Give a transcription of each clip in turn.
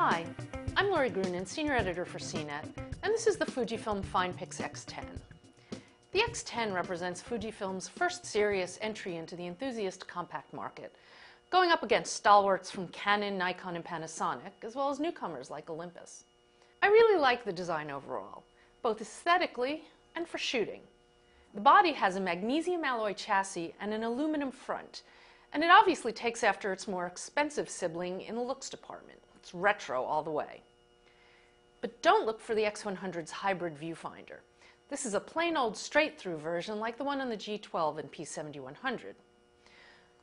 Hi, I'm Lori Grunin, Senior Editor for CNET, and this is the Fujifilm FinePix X10. The X10 represents Fujifilm's first serious entry into the enthusiast compact market, going up against stalwarts from Canon, Nikon, and Panasonic, as well as newcomers like Olympus. I really like the design overall, both aesthetically and for shooting. The body has a magnesium alloy chassis and an aluminum front, and it obviously takes after its more expensive sibling in the looks department. It's retro all the way. But don't look for the X100's hybrid viewfinder. This is a plain old straight-through version like the one on the G12 and P7100.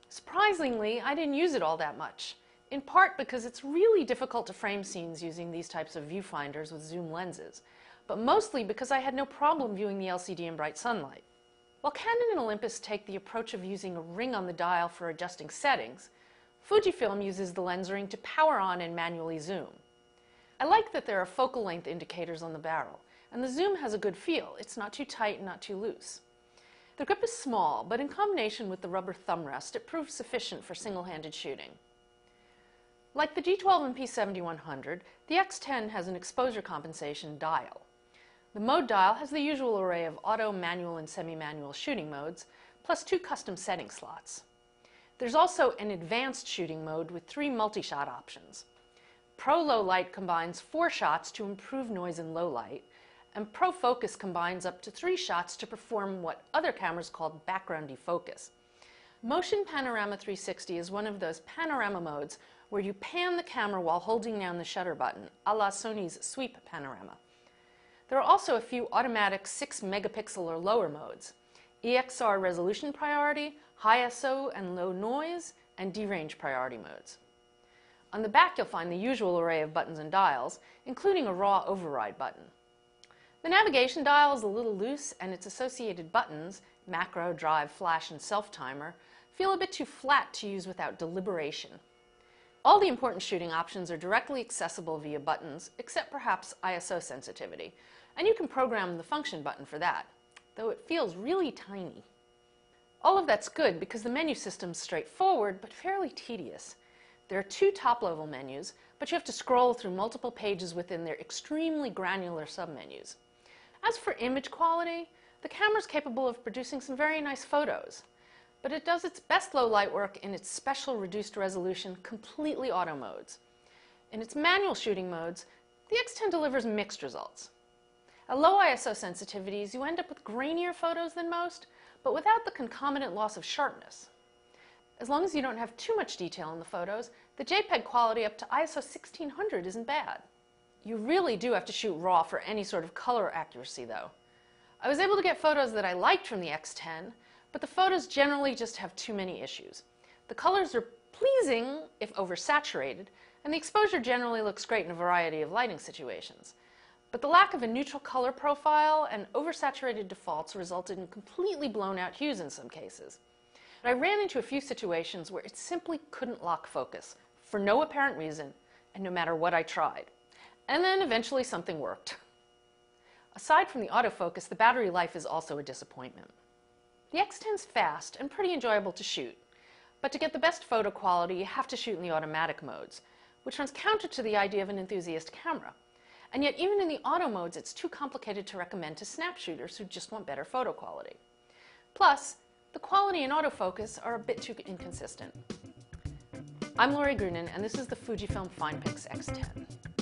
Surprisingly, I didn't use it all that much, in part because it's really difficult to frame scenes using these types of viewfinders with zoom lenses, but mostly because I had no problem viewing the LCD in bright sunlight. While Canon and Olympus take the approach of using a ring on the dial for adjusting settings, Fujifilm uses the lens ring to power on and manually zoom. I like that there are focal length indicators on the barrel, and the zoom has a good feel. It's not too tight and not too loose. The grip is small, but in combination with the rubber thumb rest, it proves sufficient for single-handed shooting. Like the G12 and P7100, the X10 has an exposure compensation dial. The mode dial has the usual array of auto, manual, and semi-manual shooting modes, plus 2 custom setting slots. There's also an advanced shooting mode with 3 multi-shot options. Pro Low Light combines 4 shots to improve noise in low light, and Pro Focus combines up to 3 shots to perform what other cameras call background defocus. Motion Panorama 360 is one of those panorama modes where you pan the camera while holding down the shutter button, a la Sony's Sweep Panorama. There are also a few automatic 6 megapixel or lower modes: EXR resolution priority, high ISO and low noise, and D-range priority modes. On the back you'll find the usual array of buttons and dials, including a raw override button. The navigation dial is a little loose, and its associated buttons, macro, drive, flash, and self-timer, feel a bit too flat to use without deliberation. All the important shooting options are directly accessible via buttons, except perhaps ISO sensitivity, and you can program the function button for that, though it feels really tiny. All of that's good because the menu system's straightforward but fairly tedious. There are 2 top-level menus, but you have to scroll through multiple pages within their extremely granular submenus. As for image quality, the camera's capable of producing some very nice photos, but it does its best low light work in its special reduced resolution, completely auto modes. In its manual shooting modes, the X10 delivers mixed results. At low ISO sensitivities, you end up with grainier photos than most, but without the concomitant loss of sharpness. As long as you don't have too much detail in the photos, the JPEG quality up to ISO 1600 isn't bad. You really do have to shoot RAW for any sort of color accuracy, though. I was able to get photos that I liked from the X10, but the photos generally just have too many issues. The colors are pleasing if oversaturated, and the exposure generally looks great in a variety of lighting situations. But the lack of a neutral color profile and oversaturated defaults resulted in completely blown out hues in some cases. I ran into a few situations where it simply couldn't lock focus, for no apparent reason, and no matter what I tried. And then eventually something worked. Aside from the autofocus, the battery life is also a disappointment. The X10's fast and pretty enjoyable to shoot, but to get the best photo quality you have to shoot in the automatic modes, which runs counter to the idea of an enthusiast camera. And yet even in the auto modes it's too complicated to recommend to snap shooters who just want better photo quality. Plus, the quality and autofocus are a bit too inconsistent. I'm Lori Grunin, and this is the Fujifilm FinePix X10.